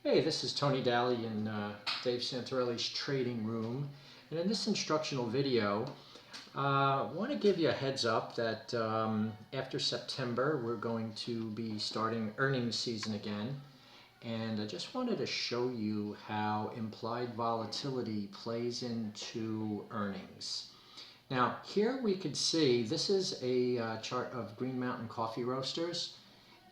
Hey, this is Tony Daly in Dave Santarelli's trading room. And in this instructional video, I want to give you a heads up that after September, we're going to be starting earnings season again. And I just wanted to show you how implied volatility plays into earnings. Now, here we could see, this is a chart of Green Mountain coffee roasters.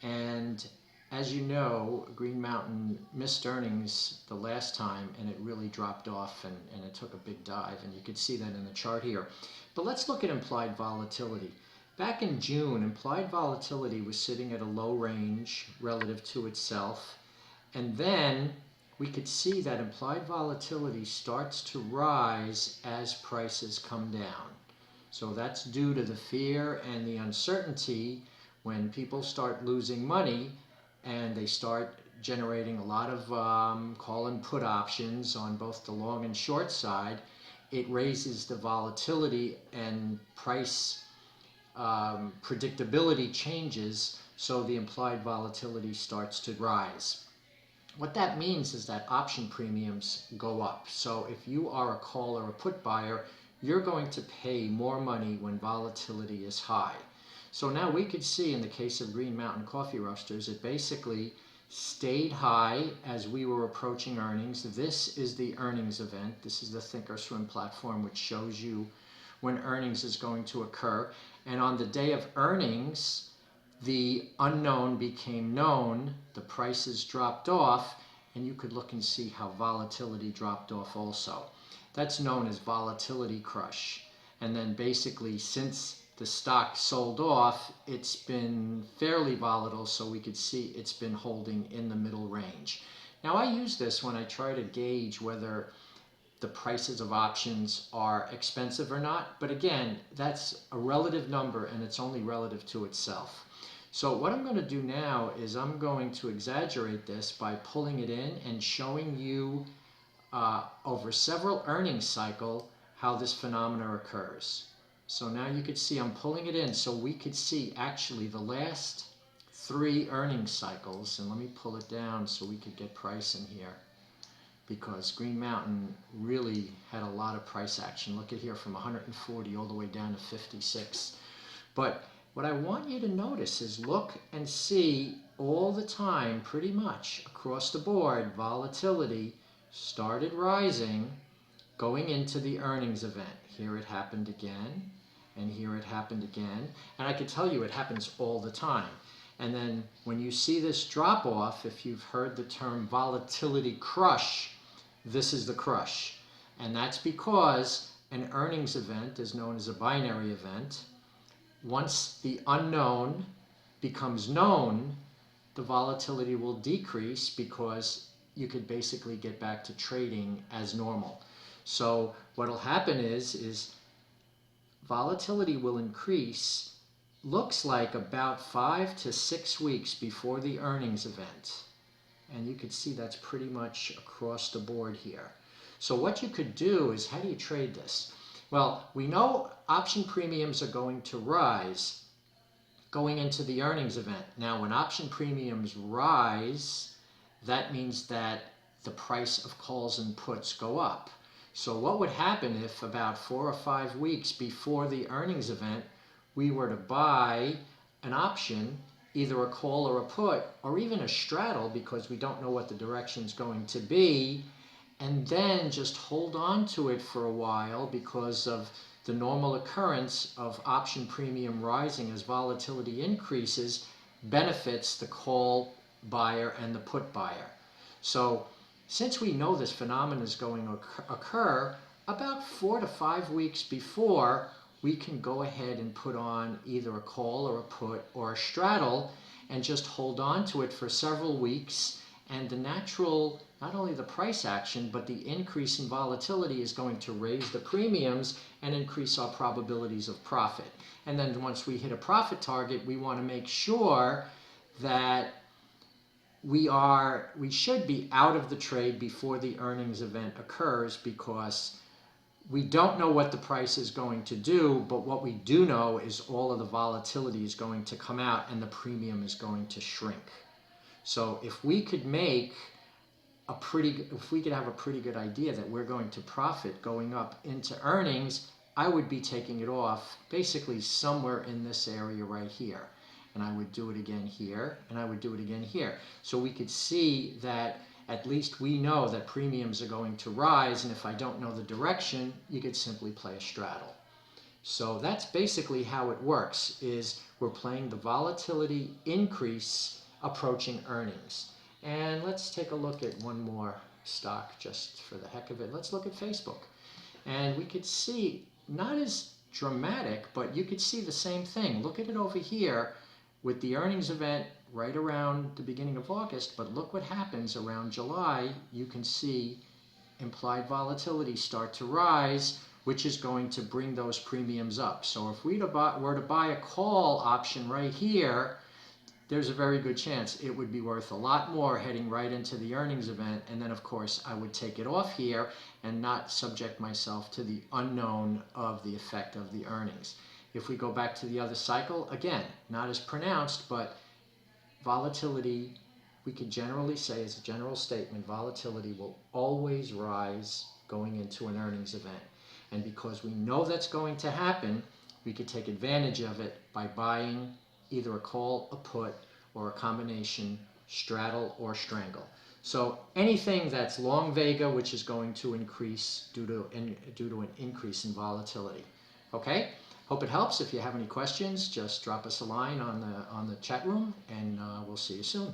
And as you know, Green Mountain missed earnings the last time and it really dropped off and it took a big dive, and you can see that in the chart here. But let's look at implied volatility. Back in June, implied volatility was sitting at a low range relative to itself, and then we could see that implied volatility starts to rise as prices come down. So that's due to the fear and the uncertainty when people start losing money and they start generating a lot of call and put options on both the long and short side. It raises the volatility and price predictability changes, so the implied volatility starts to rise. What that means is that option premiums go up. So if you are a call or a put buyer, you're going to pay more money when volatility is high. So now we could see in the case of Green Mountain Coffee Roasters, it basically stayed high as we were approaching earnings. This is the earnings event. This is the Thinkorswim platform, which shows you when earnings is going to occur. And on the day of earnings, the unknown became known, the prices dropped off, and you could look and see how volatility dropped off also. That's known as volatility crush. And then basically, since the stock sold off, it's been fairly volatile, so we could see it's been holding in the middle range. Now, I use this when I try to gauge whether the prices of options are expensive or not. But again, that's a relative number and it's only relative to itself. So what I'm going to do now is I'm going to exaggerate this by pulling it in and showing you over several earnings cycle how this phenomena occurs. So now you could see I'm pulling it in so we could see actually the last 3 earnings cycles. And let me pull it down so we could get price in here, because Green Mountain really had a lot of price action. Look at here, from 140 all the way down to 56. But what I want you to notice is look and see all the time, pretty much across the board, volatility started rising going into the earnings event. Here it happened again, and here it happened again. And I can tell you it happens all the time. And then when you see this drop off, if you've heard the term volatility crush, this is the crush. And that's because an earnings event is known as a binary event. Once the unknown becomes known, the volatility will decrease because you could basically get back to trading as normal. So what will happen is volatility will increase, looks like about 5 to 6 weeks before the earnings event. And you can see that's pretty much across the board here. So what you could do is, how do you trade this? Well, we know option premiums are going to rise going into the earnings event. Now, when option premiums rise, that means that the price of calls and puts go up. So what would happen if about 4 or 5 weeks before the earnings event, we were to buy an option, either a call or a put, or even a straddle, because we don't know what the direction is going to be, and then just hold on to it for a while because of the normal occurrence of option premium rising as volatility increases, benefits the call buyer and the put buyer. So since we know this phenomenon is going to occur, about 4 to 5 weeks before, we can go ahead and put on either a call or a put or a straddle and just hold on to it for several weeks. And the natural, not only the price action, but the increase in volatility is going to raise the premiums and increase our probabilities of profit. And then once we hit a profit target, we want to make sure that we should be out of the trade before the earnings event occurs, because we don't know what the price is going to do, but what we do know is all of the volatility is going to come out and the premium is going to shrink. So if we could make if we could have a pretty good idea that we're going to profit going up into earnings, I would be taking it off basically somewhere in this area right here. And I would do it again here, and I would do it again here. So we could see that at least we know that premiums are going to rise, and if I don't know the direction, you could simply play a straddle. So that's basically how it works, is we're playing the volatility increase approaching earnings. And let's take a look at one more stock just for the heck of it. Let's look at Facebook. And we could see, not as dramatic, but you could see the same thing. Look at it over here with the earnings event right around the beginning of August, but look what happens around July. You can see implied volatility start to rise, which is going to bring those premiums up. So if we were to buy a call option right here, there's a very good chance it would be worth a lot more heading right into the earnings event. And then, of course, I would take it off here and not subject myself to the unknown of the effect of the earnings. If we go back to the other cycle, again, not as pronounced, but volatility, we can generally say as a general statement, volatility will always rise going into an earnings event. And because we know that's going to happen, we could take advantage of it by buying either a call, a put, or a combination, straddle or strangle. So anything that's long vega, which is going to increase due to an increase in volatility. Okay? Hope it helps. If you have any questions, just drop us a line on the chat room, and we'll see you soon.